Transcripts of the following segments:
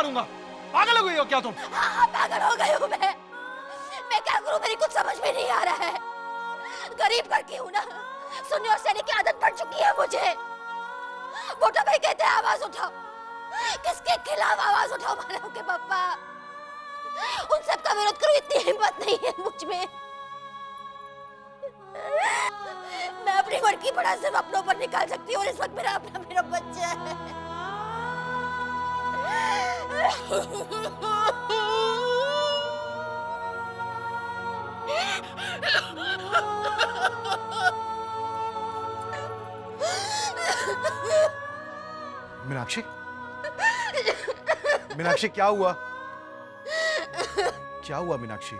करूंगा। पागल हो गई हो क्या तुम? हाँ, पागल हो गई हूँ मैं क्या करूँ, मेरी कुछ समझ में नहीं आ रहा है। गरीब घर की हूँ ना, सुनने और सहने की आदत पड़ चुकी है मुझे। मोटा भाई कहते हैं आवाज उठाओ, किसके खिलाफ आवाज उठाओ मानव के पापा? उन सब का विरोध करूं इतनी हिम्मत नहीं है मुझ में। मैं अपनी घर की बड़ा सिर्फ अपनों पर निकाल सकती हूँ और इस वक्त मेरा बच्चा है। मीनाक्षी, मीनाक्षी क्या हुआ? क्या हुआ मीनाक्षी?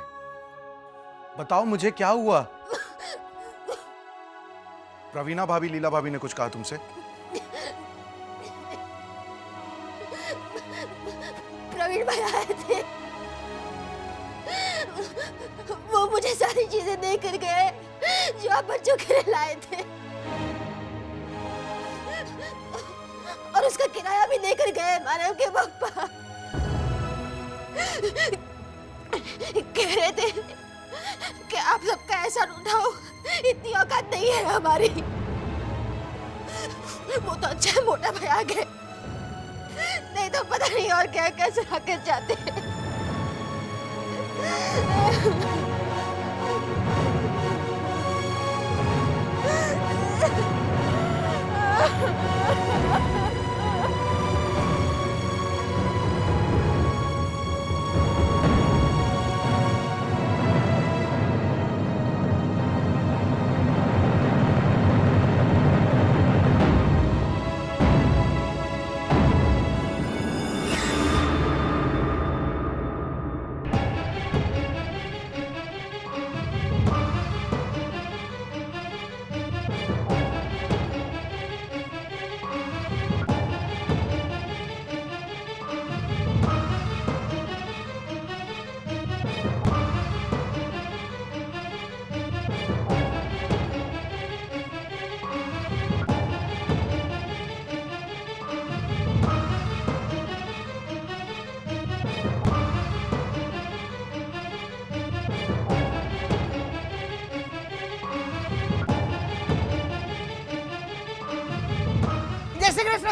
बताओ मुझे क्या हुआ? प्रवीणा भाभी, लीला भाभी ने कुछ कहा तुमसे? प्रवीण भाई आए थे, वो मुझे सारी चीजें दे कर गए जो आप बच्चों के लिए लाए थे, और उसका किराया भी देकर गए मानव के पापा। कह रहे थे कि आप सबका एहसान उठाओ, इतनी औकात नहीं है हमारी। वो तो अच्छा है मोटा भाई आ गए, नहीं तो पता नहीं और क्या क्या सुना कर जाते हैं।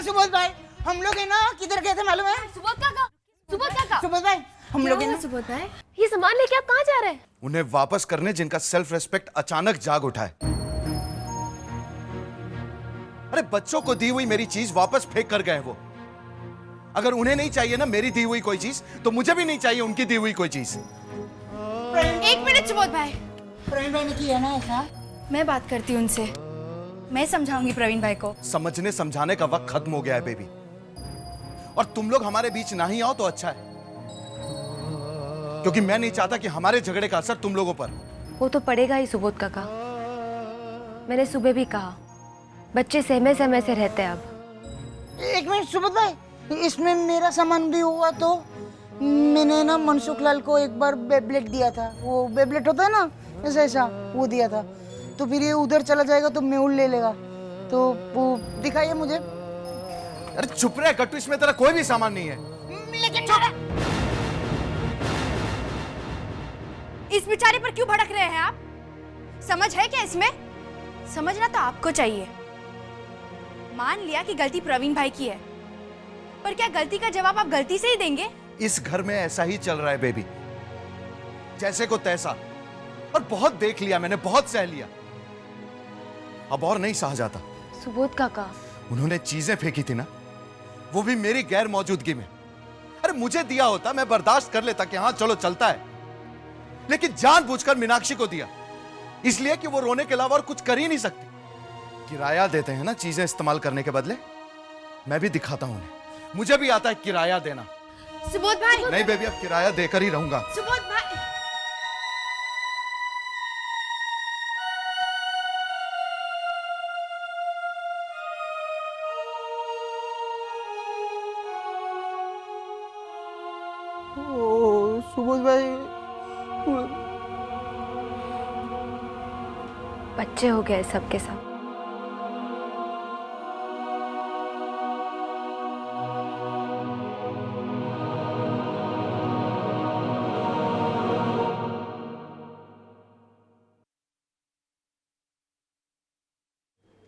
सुबोध भाई, हम लोग है ना किधर गए थे मालूम है? सुबोध काका, सुबोध भाई, हम लोग है ना। सुबोध भाई, ये सामान लेके आप कहाँ जा रहे हैं? उन्हें वापस करने जिनका सेल्फ रेस्पेक्ट अचानक जाग उठा है। अरे बच्चों को दी हुई मेरी चीज वापस फेंक कर गए वो। अगर उन्हें नहीं चाहिए ना मेरी दी हुई कोई चीज, तो मुझे भी नहीं चाहिए उनकी दी हुई कोई चीज। एक मिनट सुबोध भाई, प्रवीण भाई ने किया ना ऐसा। मैं बात करती हूँ उनसे, मैं समझाऊंगी प्रवीण भाई को। समझने समझाने का वक्त खत्म हो गया है बेबी, और तुम लोग हमारे बीच ना ही आओ तो अच्छा है, क्योंकि मैं नहीं चाहता कि हमारे झगड़े का असर तुम लोगों पर। वो तो पड़ेगा ही सुबोध काका। मैंने सुबह भी कहा, बच्चे सहमे सहमे से रहते हैं अब। एक मिनट सुबोध भाई, इसमें मेरा सामान भी हुआ तो? मैंने ना मनसुख लाल को एक बार बेब्लेट दिया था, वो बेब्लेट होता है ना ऐसा ऐसा, वो दिया था। तो फिर ये उधर चला जाएगा तो मेहुल ले लेगा, तो वो दिखाइए मुझे। अरे चुप रहे कट्टू, इसमें तेरा कोई भी सामान नहीं है। लेकिन इस बेचारे पर क्यों भड़क रहे हैं आप? समझ है क्या इसमें? समझना तो आपको चाहिए। मान लिया कि गलती प्रवीण भाई की है, पर क्या गलती का जवाब आप गलती से ही देंगे? इस घर में ऐसा ही चल रहा है बेबी, जैसे को तैसा। और बहुत देख लिया मैंने, बहुत सह लिया, अब और नहीं सहा जाता। सुबोध काका, उन्होंने चीजें फेंकी थी ना, वो भी मेरी गैर मौजूदगी में। अरे मुझे दिया होता मैं बर्दाश्त कर लेता कि हाँ चलो चलता है, लेकिन जानबूझकर मीनाक्षी को दिया, इसलिए कि वो रोने के अलावा और कुछ कर ही नहीं सकती। किराया देते हैं ना चीजें इस्तेमाल करने के बदले, मैं भी दिखाता हूं उन्हें, मुझे भी आता है किराया देना। सुबोध भाई, नहीं बेबी, अब किराया देकर ही रहूंगा। सुबोध भाई, सुबोध भाई, बच्चे हो गए सबके सब।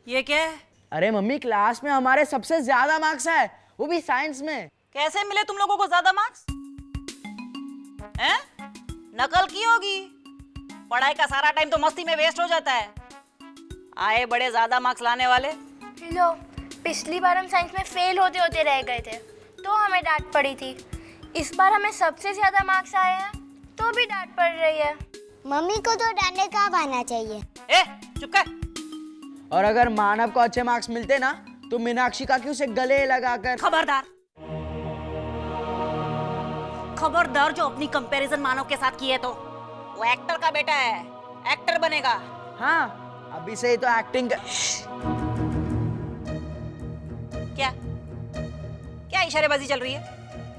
ये क्या है? अरे मम्मी, क्लास में हमारे सबसे ज्यादा मार्क्स है, वो भी साइंस में। कैसे मिले तुम लोगों को ज्यादा मार्क्स? हैं? नकल की होगी। पढ़ाई का सारा टाइम तो मस्ती में वेस्ट हो जाता है। आए बड़े ज्यादा मार्क्स लाने वाले। लो, पिछली बार हम साइंस में फेल होते होते रह गए थे तो हमें डांट पड़ी थी। इस बार हमें सबसे ज्यादा मार्क्स आए हैं तो भी डांट पड़ रही है। मम्मी को तो डांटे कब आना चाहिए। ए, चुप कर। और अगर मानव को अच्छे मार्क्स मिलते ना तो मीनाक्षी काकी उसे गले लगाकर। खबरदार, खबरदार जो अपनी कंपैरिजन मानव के साथ की है तो वो एक्टर का बेटा है, एक्टर बनेगा। हाँ, अभी से ही तो एक्टिंग क्या क्या इशारेबाजी चल रही है?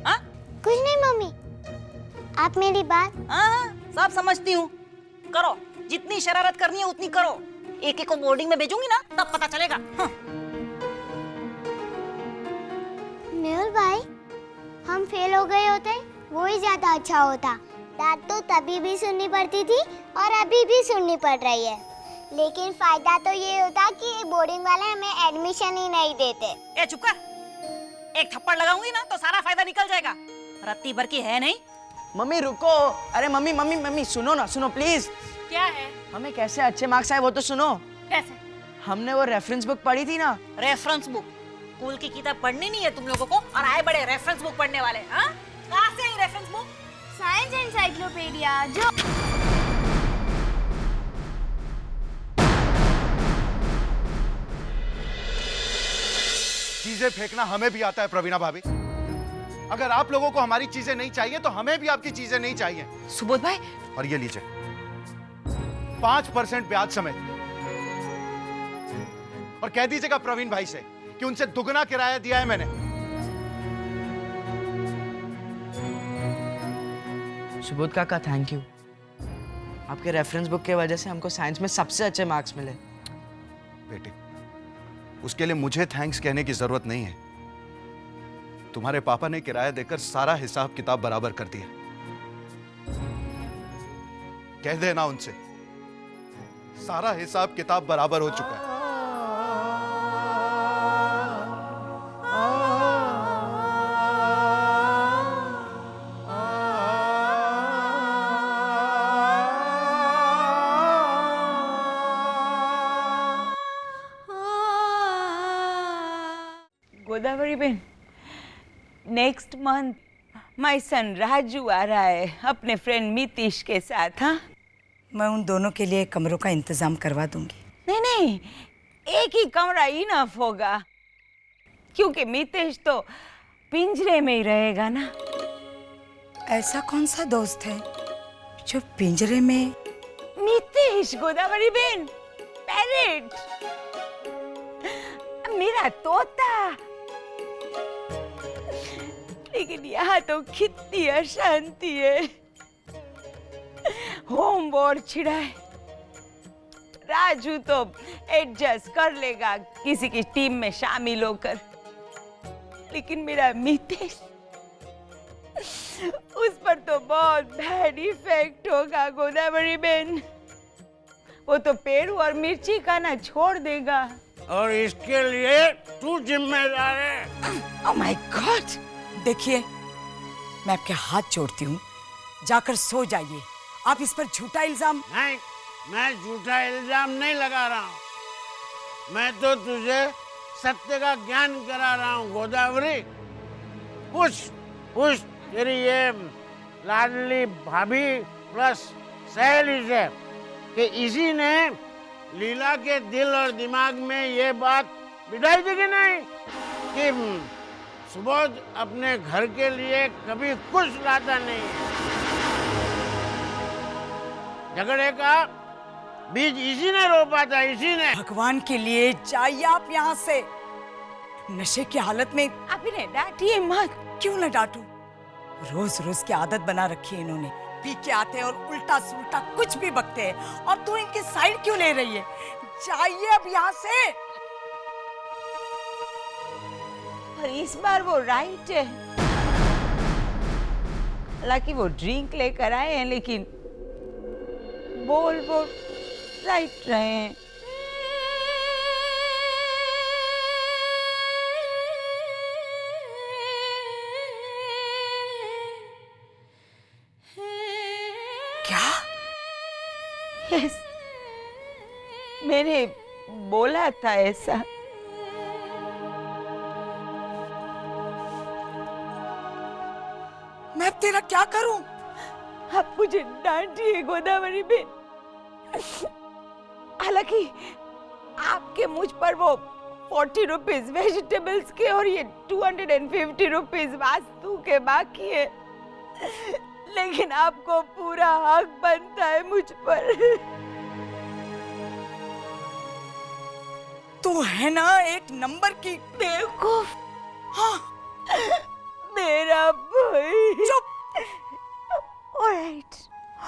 हाँ कुछ नहीं मम्मी, आप मेरी बात। हाँ, सब समझती हूँ। करो, जितनी शरारत करनी है उतनी करो। एक एक को बोर्डिंग में भेजूंगी ना तब पता चलेगा। हाँ। मेहुल भाई, हम फेल हो गए होते वो ही ज्यादा अच्छा होता। डांट तो तभी भी सुननी पड़ती थी और अभी भी सुननी पड़ रही है, लेकिन फायदा तो ये होता कि बोर्डिंग वाले हमें एडमिशन ही नहीं देते। ए चुप कर, एक थप्पड़ लगाऊंगी ना तो सारा फायदा निकल जाएगा। रत्ती भर की है नहीं। मम्मी रुको। अरे मम्मी मम्मी मम्मी सुनो ना, सुनो प्लीज। क्या है? हमें कैसे अच्छे मार्क्स आए वो तो सुनो। कैसे? हमने वो रेफरेंस बुक पढ़ी थी ना। Reference book? स्कूल की किताब पढ़नी नहीं है तुम लोगों को और आए बड़े रेफरेंस बुक पढ़ने वाले। हाँ, कहाँ से आई रेफरेंस बुक? Science encyclopedia. जो चीजें फेंकना हमें भी आता है प्रवीणा भाभी। अगर आप लोगों को हमारी चीजें नहीं चाहिए तो हमें भी आपकी चीजें नहीं चाहिए। सुबोध भाई, और ये लीजिए 5% ब्याज समेत। और कह दीजिएगा प्रवीण भाई से कि उनसे दुगना किराया दिया है मैंने। सुबोध काका, थैंक यू। आपके रेफरेंस बुक की वजह से हमको साइंस में सबसे अच्छे मार्क्स मिले। बेटे, उसके लिए मुझे थैंक्स कहने की जरूरत नहीं है। तुम्हारे पापा ने किराया देकर सारा हिसाब किताब बराबर कर दिया। कह देना उनसे, सारा हिसाब किताब बराबर हो चुका है। Godavari ben, next month my son Raju आ रहा है अपने फ्रेंड मितीश के साथ। हाँ, मैं उन दोनों के लिए कमरों का इंतजाम करवा दूंगी। नहीं नहीं, एक ही कमरा इनफ होगा क्योंकि मितेश तो पिंजरे में ही रहेगा ना। ऐसा कौन सा दोस्त है जो पिंजरे में? मितेश गोदावरी बेन, पैरेट, मेरा तोता। लेकिन यहाँ तो कितनी अशांति है। होम बोर्ड छिड़ा है। राजू तो एडजस्ट कर लेगा किसी की टीम में शामिल होकर, लेकिन मेरा मितेश, उस पर तो बहुत बैड इफेक्ट होगा गोदावरी बेन। वो तो पेड़ और मिर्ची खाना छोड़ देगा। और इसके लिए तू जिम्मेदार है। Oh my God! देखिए, मैं आपके हाथ जोड़ती हूँ, जाकर सो जाइए। आप इस पर झूठा इल्जाम। नहीं, मैं झूठा इल्जाम नहीं लगा रहा हूँ। मैं तो तुझे सत्य का ज्ञान करा रहा हूँ गोदावरी। पूछ तेरी ये लाडली भाभी प्लस सहेली से कि इसी ने लीला के दिल और दिमाग में ये बात बिठाई थी कि नहीं कि सुबोध अपने घर के लिए कभी कुछ लाता नहीं है। झगड़े का बीज इसी ने रोपा था, इसी ने। भगवान के लिए जाइए आप यहाँ से। नशे की हालत में आप इन्हें डांटिए मत। क्यों न डांटूं? रोज रोज की आदत बना रखी है इन्होंने। पी के आते हैं और उल्टा सुल्टा कुछ भी बकते हैं और तू इनकी साइड क्यों ले रही है? जाइए अब यहाँ से। और इस बार वो राइट है। हालांकि वो ड्रिंक लेकर आए हैं, लेकिन बोल वो राइट रहे हैं। यस, मैंने बोला था ऐसा। मैं अब तेरा क्या करूं? आप मुझे डांटिए गोदावरी बहन। हालांकि आपके मुझ पर वो 40 रुपीज वेजिटेबल्स के और ये 250 रुपीज वास्तु के बाकी है, लेकिन आपको पूरा हक बनता है मुझ पर। तू है ना एक नंबर की बेवकूफ। हाँ, मेरा भाई। चुप। Alright,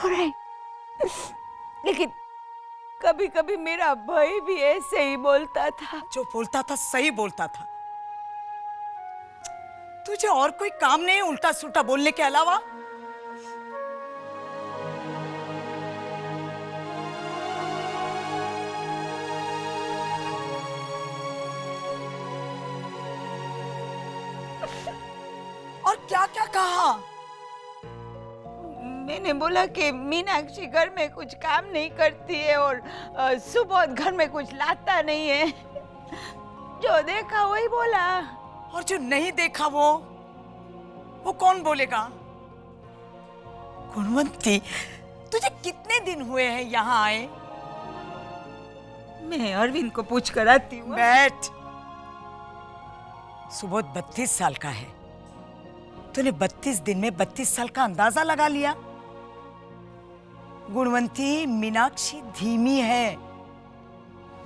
alright. लेकिन कभी कभी मेरा भाई भी ऐसे ही बोलता था। जो बोलता था सही बोलता था। तुझे और कोई काम नहीं उल्टा सुल्टा बोलने के अलावा? और क्या क्या कहा? मैंने बोला कि मीनाक्षी घर में कुछ काम नहीं करती है और सुबोध घर में कुछ लाता नहीं है। जो देखा वही बोला। और जो नहीं देखा वो कौन बोलेगा? गुणवंती, तुझे कितने दिन हुए हैं यहाँ आए? मैं अरविंद को पूछ कर आती हूँ। बैठ। सुबोध 32 साल का है। तूने 32 दिन में 32 साल का अंदाजा लगा लिया। गुणवंती, मीनाक्षी धीमी है,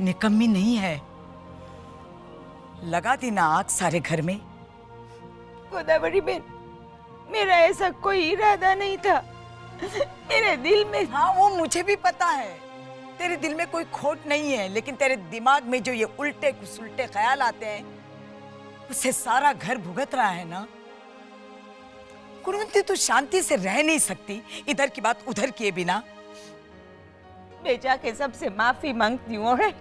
निकम्मी नहीं है। लगा दी ना आग सारे घर में। गोदावरी बहन, मेरा ऐसा कोई इरादा नहीं था। मेरे दिल में। हाँ, वो मुझे भी पता है। तेरे दिल में कोई खोट नहीं है, लेकिन तेरे दिमाग में जो ये उल्टे कुसुल्टे ख्याल आते हैं, उससे सारा घर भुगत रहा है ना। गुणवंती, तू शांति से रह नहीं सकती इधर की बात उधर किए बिना। मैं जाके सबसे माफी मांगती हूँ। ऑलराइट,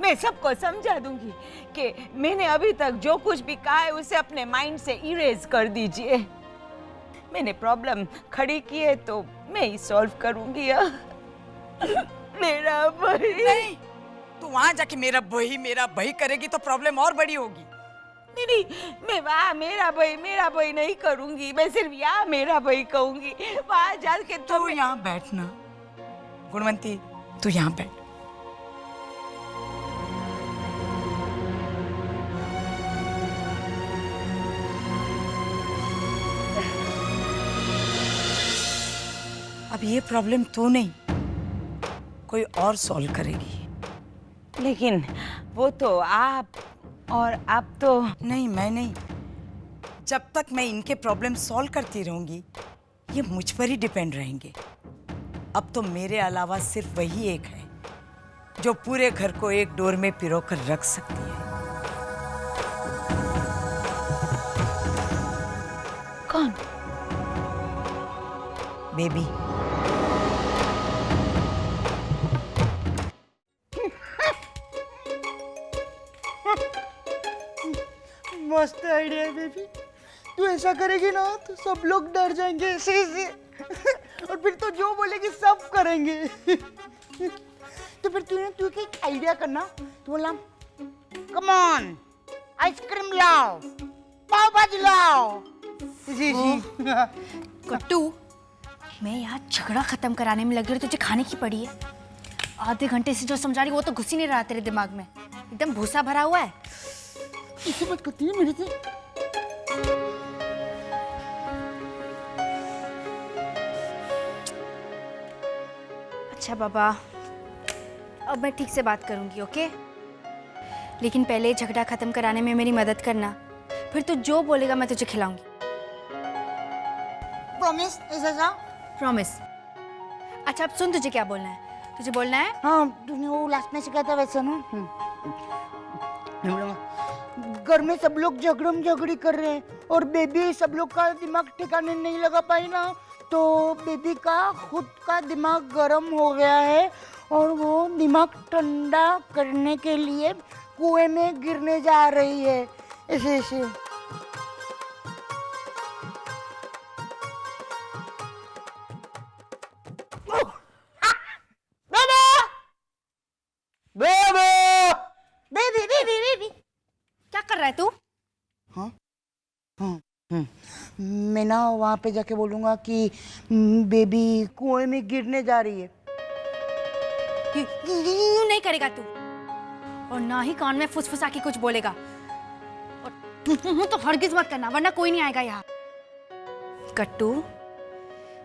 मैं सबको समझा दूंगी कि मैंने अभी तक जो कुछ भी कहा है उसे अपने माइंड से इरेज कर दीजिए। मैंने प्रॉब्लम खड़ी की है तो मैं ही सॉल्व करूंगी। मेरा भाई। नहीं, तू वहां जाके मेरा भाई करेगी तो प्रॉब्लम और बड़ी होगी। नहीं, मैं वहाँ मेरा भाई नहीं करूंगी। मैं सिर्फ यहाँ मेरा भाई कहूंगी। वहां जाके तू यहाँ बैठना। गुणवंती, तू यहाँ बैठ। अब ये प्रॉब्लम तू नहीं, कोई और सॉल्व करेगी। लेकिन वो तो आप, और आप तो। नहीं, मैं नहीं। जब तक मैं इनके प्रॉब्लम सॉल्व करती रहूंगी, ये मुझ पर ही डिपेंड रहेंगे। अब तो मेरे अलावा सिर्फ वही एक है जो पूरे घर को एक डोर में पिरो कर रख सकती है। कौन? बेबी। मस्त आइडिया है बेबी। तू ऐसा करेगी ना तो सब लोग डर जाएंगे ऐसे ऐसे। और फिर तो जो बोलेगी सब करेंगे। तो फिर तू एक आइडिया करना। तू बोला, कम ऑन, आइसक्रीम लाओ, पाव भाजी लाओ। कट्टू, मैं यहाँ झगड़ा खत्म कराने में लगी और तुझे खाने की पड़ी है। आधे घंटे से जो समझा रही वो तो घुस ही नहीं रहा तेरे दिमाग में। एकदम भूसा भरा हुआ है। इसे मत करती है मेरे से। अच्छा बाबा, अब मैं ठीक से बात करूंगी, ओके? लेकिन पहले झगड़ा खत्म कराने में मेरी मदद करना, फिर तू जो बोलेगा मैं तुझे खिलाऊंगी। प्रॉमिस? ऐसा? प्रॉमिस। अच्छा अब सुन, तुझे क्या बोलना है? तुझे बोलना है, हाँ, तूने वो लास्ट में सिखाया था वैसा ना। घर में सब लोग झगड़ी कर रहे हैं और बेबी सब लोग का दिमाग ठिकाने नहीं लगा पाई ना, तो बेबी का खुद का दिमाग गर्म हो गया है और वो दिमाग ठंडा करने के लिए कुएं में गिरने जा रही है। ऐसे ऐसे। कर रहा है तू? हाँ मैं ना वहाँ पे जाके बोलूँगा कि बेबी कुएं में गिरने जा रही है। यूं नहीं करेगा तू, और ना ही कान में फुसफुसा के कुछ बोलेगा। और तो हरगिज मत करना, वरना कोई नहीं आएगा यहाँ। कट्टू,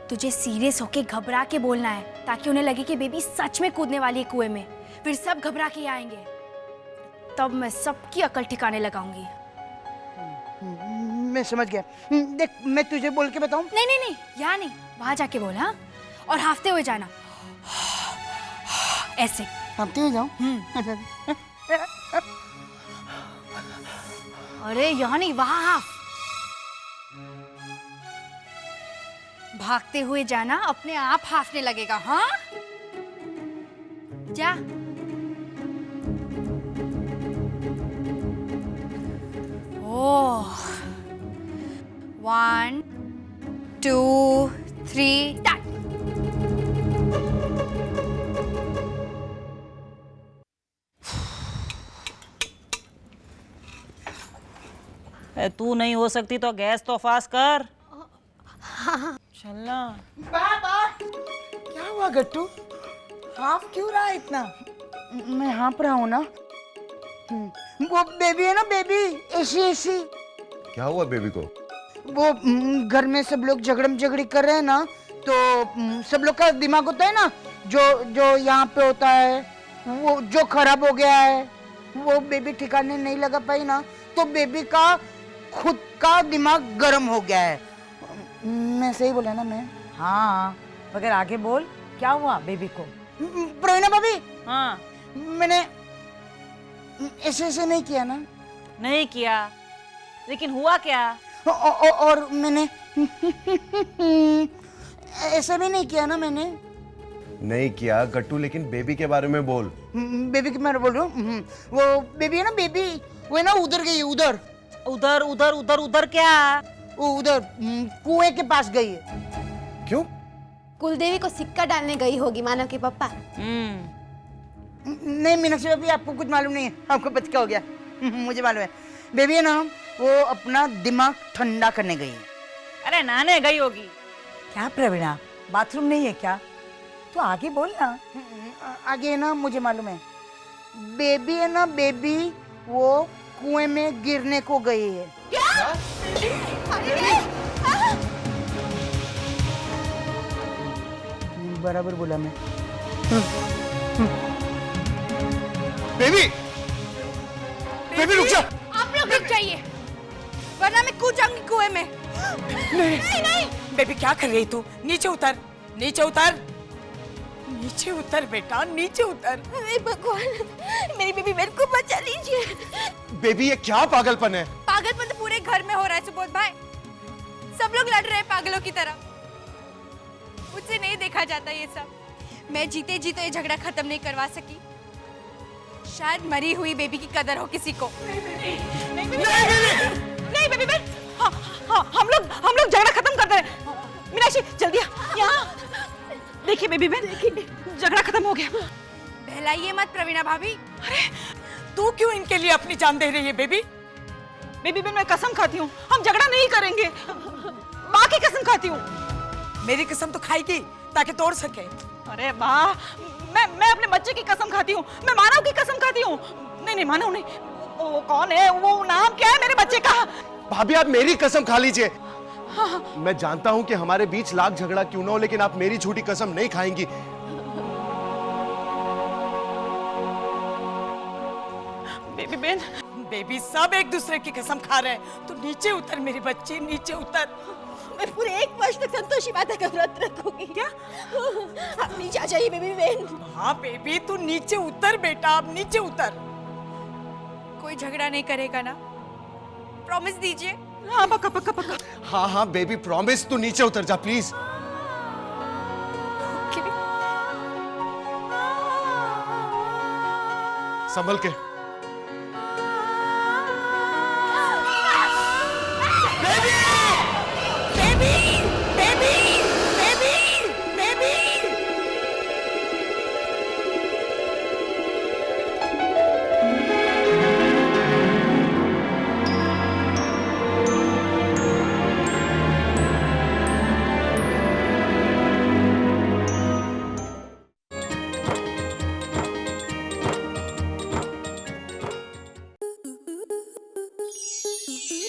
तुझे सीरियस होके घबरा के बोलना है, ताकि उन्हें लगे कि बेबी सच में कूदने वाली है कुएं में। फिर सब घबरा के आएंगे, तब मैं सबकी अकल ठिकाने लगाऊंगी। मैं समझ गया। देख, मैं तुझे बोल के बताऊं? नहीं नहीं नहीं, यहाँ नहीं, वहां जाके बोल। हाँ, और हाफते हुए जाना, ऐसे हाफते हुए जाऊं? अरे यहाँ नहीं, वहां हाफ। भागते हुए जाना, अपने आप हाफने लगेगा। हाँ, जा। ओह, 1 2 3 स्टार्ट। तू नहीं हो सकती तो गैस तो फास्ट कर। चलना। बाबा, क्या हुआ गट्टू? हाफ क्यों रहा है इतना? मैं हाँफ रहा हूँ ना। वो बेबी है ना, बेबी, ऐसी ऐसी। क्या हुआ बेबी को? वो घर में सब लोग झगड़ी कर रहे हैं ना, तो सब लोग का दिमाग होता है ना, जो यहाँ पे होता है, वो जो खराब हो गया है, वो बेबी ठिकाने नहीं लगा पाई ना, तो बेबी का खुद का दिमाग गर्म हो गया है। मैं सही बोला ना मैं? हाँ, मगर आगे बोल, क्या हुआ बेबी को? प्रवीणा भाभी, हाँ, मैंने ऐसे ऐसे नहीं किया ना। नहीं किया, लेकिन हुआ क्या? और मैंने ऐसे भी नहीं किया ना मैंने। नहीं किया गट्टू, लेकिन बेबी के बारे में बोल। बेबी के बारे में बोल रहा हूँ। वो बेबी है ना, बेबी, वो है ना उधर गई है, उधर उधर उधर उधर उधर क्या? वो उधर कुएं के पास गई है। क्यों? कुलदेवी को सिक्का डालने गई होगी मानव के पापा। नहीं मीनाक्षी भाभी, आपको कुछ मालूम नहीं है, आपको पता क्या हो गया? मुझे मालूम है। बेबी है ना, वो अपना दिमाग ठंडा करने गई है। अरे नहाने गई होगी। क्या प्रवीणा, बाथरूम नहीं है क्या? तो आगे बोल ना। आगे है ना, मुझे मालूम है। बेबी है ना, बेबी, वो कुएं में गिरने को गई है। क्या? बराबर बोला मैं। बेबी, बेबी रुक जा। आप लोग रुक जाइए, वरना मैं कूद जाऊंगी कुएं में। नहीं नहीं, बेबी क्या कर रही तू? नीचे उतर, नीचे उतर, नीचे उतर बेटा, नीचे उतर। हे भगवान, मेरी बेबी मेरे को बचा लीजिए। बेबी, ये क्या पागलपन है? पागलपन तो पूरे घर में हो रहा है सुबोध भाई। सब लोग लड़ रहे हैं पागलों की तरह। मुझसे नहीं देखा जाता ये सब। मैं जीते जी तो ये झगड़ा खत्म नहीं करवा सकी। शायद मरी हुई बेबी की कदर हो किसी को। नहीं बेबी, हम लोग झगड़ा खत्म कर दे। मीनाक्षी जल्दी यहाँ देखिए बेबी बहन, झगड़ा खत्म हो गया। बहलाइए मत प्रवीणा भाभी। अरे तू क्यों इनके लिए अपनी जान दे रही है बेबी? बेबी बहन, मैं कसम खाती हूँ हम झगड़ा नहीं करेंगे। माँ की कसम खाती हूँ। मेरी कसम तो खाएगी ताकि तोड़ सके। अरे माँ, मैं अपने बच्चे की कसम खाती हूँ, मैं मानव की कसम खाती हूँ। नहीं मानव नहीं, वो कौन है, वो नाम क्या है मेरे बच्चे का? भाभी, आप मेरी कसम खा लीजिए। मैं जानता हूं कि हमारे बीच लाख झगड़ा क्यों ना हो, लेकिन आप मेरी झूठी कसम नहीं खाएंगी। बेबी बहन, बेबी, सब एक दूसरे की कसम खा रहे हैं। तू नीचे उतर मेरी बच्ची, नीचे उतर। मैं पूरे 1 वर्ष तक संतोषी माता का व्रत रखूंगी। क्या? आप नीचे आ जाइए बेबी बहन। हाँ बेबी, तू नीचे उतर बेटा, अब नीचे उतर। कोई झगड़ा नहीं करेगा ना? प्रॉमिस दीजिए। हाँ पक्का पक्का पक्का। हाँ बेबी, प्रॉमिस। तू नीचे उतर जा प्लीज। संभल के।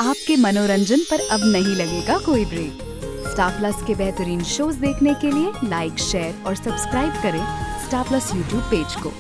आपके मनोरंजन पर अब नहीं लगेगा कोई ब्रेक। स्टार प्लस के बेहतरीन शोज देखने के लिए लाइक, शेयर और सब्सक्राइब करें स्टार प्लस यूट्यूब पेज को।